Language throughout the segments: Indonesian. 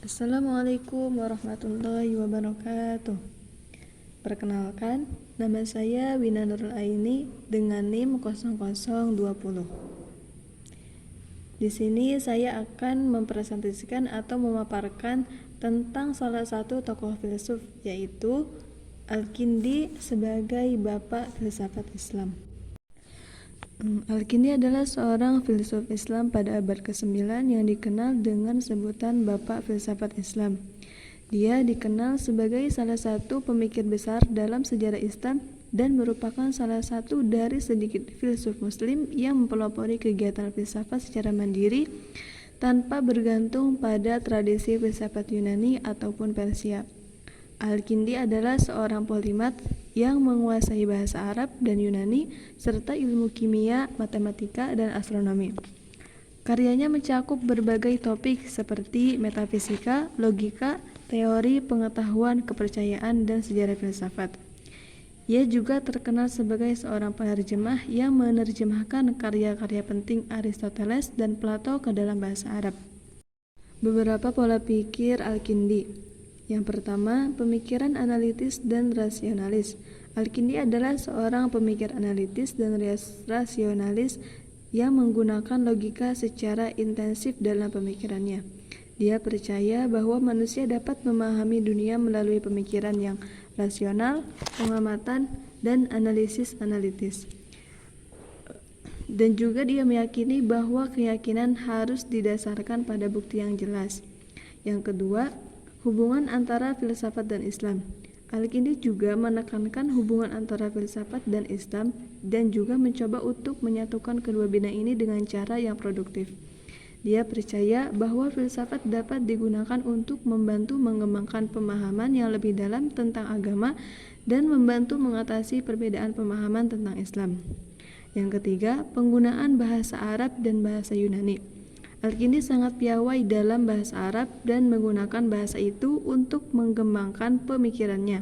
Assalamualaikum warahmatullahi wabarakatuh. Perkenalkan, nama saya Wina Nurul Aini dengan NIM 0020. Di sini saya akan mempresentasikan atau memaparkan tentang salah satu tokoh filsuf, yaitu Al-Kindi sebagai bapak filsafat Islam. Al-Kindi adalah seorang filsuf Islam pada abad ke-9 yang dikenal dengan sebutan Bapak Filsafat Islam. Dia dikenal sebagai salah satu pemikir besar dalam sejarah Islam dan merupakan salah satu dari sedikit filsuf Muslim yang mempelopori kegiatan filsafat secara mandiri tanpa bergantung pada tradisi filsafat Yunani ataupun Persia. Al-Kindi adalah seorang polimat yang menguasai bahasa Arab dan Yunani serta ilmu kimia, matematika, dan astronomi. Karyanya mencakup berbagai topik seperti metafisika, logika, teori, pengetahuan, kepercayaan, dan sejarah filsafat. Ia juga terkenal sebagai seorang penerjemah yang menerjemahkan karya-karya penting Aristoteles dan Plato ke dalam bahasa Arab. Beberapa pola pikir Al-Kindi. Yang pertama, pemikiran analitis dan rasionalis. Al-Kindi adalah seorang pemikir analitis dan rasionalis yang menggunakan logika secara intensif dalam pemikirannya. Dia percaya bahwa manusia dapat memahami dunia melalui pemikiran yang rasional, pengamatan, dan analisis analitis. Dan juga dia meyakini bahwa keyakinan harus didasarkan pada bukti yang jelas. Yang kedua, hubungan antara filsafat dan Islam. Al-Kindi juga menekankan hubungan antara filsafat dan Islam dan juga mencoba untuk menyatukan kedua bidang ini dengan cara yang produktif. Dia percaya bahwa filsafat dapat digunakan untuk membantu mengembangkan pemahaman yang lebih dalam tentang agama dan membantu mengatasi perbedaan pemahaman tentang Islam. Yang ketiga, penggunaan bahasa Arab dan bahasa Yunani. Al-Kindi sangat piawai dalam bahasa Arab dan menggunakan bahasa itu untuk mengembangkan pemikirannya.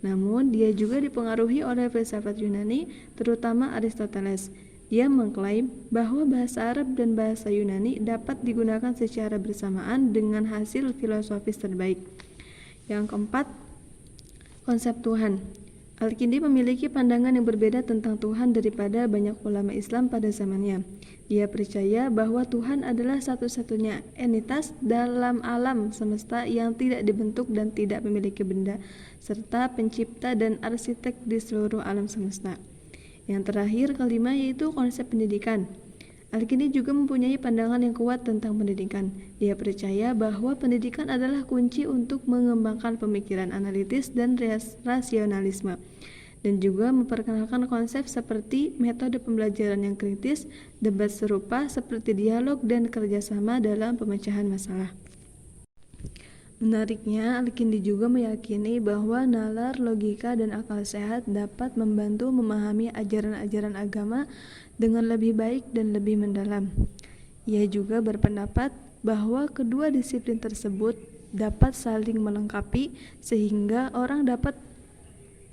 Namun, dia juga dipengaruhi oleh filsafat Yunani, terutama Aristoteles. Dia mengklaim bahwa bahasa Arab dan bahasa Yunani dapat digunakan secara bersamaan dengan hasil filosofis terbaik. Yang keempat, konsep Tuhan. Al-Kindi memiliki pandangan yang berbeda tentang Tuhan daripada banyak ulama Islam pada zamannya. Dia percaya bahwa Tuhan adalah satu-satunya entitas dalam alam semesta yang tidak dibentuk dan tidak memiliki benda, serta pencipta dan arsitek di seluruh alam semesta. Yang terakhir, kelima, yaitu konsep pendidikan. Al-Kindi juga mempunyai pandangan yang kuat tentang pendidikan. Dia percaya bahwa pendidikan adalah kunci untuk mengembangkan pemikiran analitis dan rasionalisme, dan juga memperkenalkan konsep seperti metode pembelajaran yang kritis, debat serupa seperti dialog, dan kerjasama dalam pemecahan masalah. Menariknya, Al-Kindi juga meyakini bahwa nalar, logika, dan akal sehat dapat membantu memahami ajaran-ajaran agama dengan lebih baik dan lebih mendalam. Ia juga berpendapat bahwa kedua disiplin tersebut dapat saling melengkapi sehingga orang dapat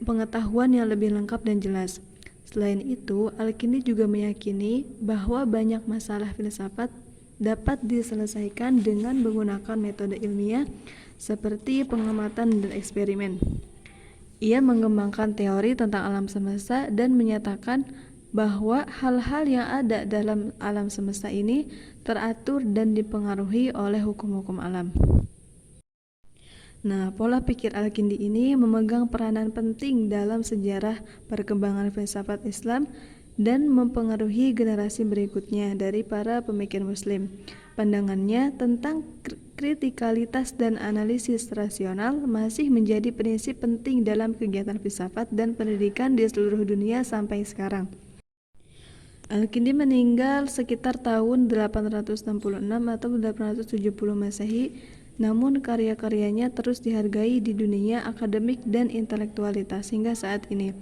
pengetahuan yang lebih lengkap dan jelas. Selain itu, Al-Kindi juga meyakini bahwa banyak masalah filsafat dapat diselesaikan dengan menggunakan metode ilmiah seperti pengamatan dan eksperimen. Ia mengembangkan teori tentang alam semesta dan menyatakan bahwa hal-hal yang ada dalam alam semesta ini teratur dan dipengaruhi oleh hukum-hukum alam. Nah, pola pikir Al-Kindi ini memegang peranan penting dalam sejarah perkembangan filsafat Islam dan mempengaruhi generasi berikutnya dari para pemikir Muslim. Pandangannya tentang kritikalitas dan analisis rasional masih menjadi prinsip penting dalam kegiatan filsafat dan pendidikan di seluruh dunia sampai sekarang. Al-Kindi meninggal sekitar tahun 866 atau 870 Masehi, namun karya-karyanya terus dihargai di dunia akademik dan intelektualitas hingga saat ini.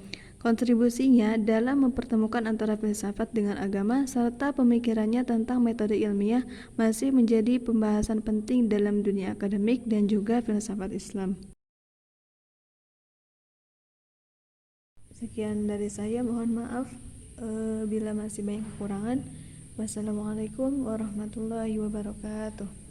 Kontribusinya dalam mempertemukan antara filsafat dengan agama serta pemikirannya tentang metode ilmiah masih menjadi pembahasan penting dalam dunia akademik dan juga filsafat Islam. Sekian dari saya, mohon maaf bila masih banyak kekurangan. Wassalamualaikum warahmatullahi wabarakatuh.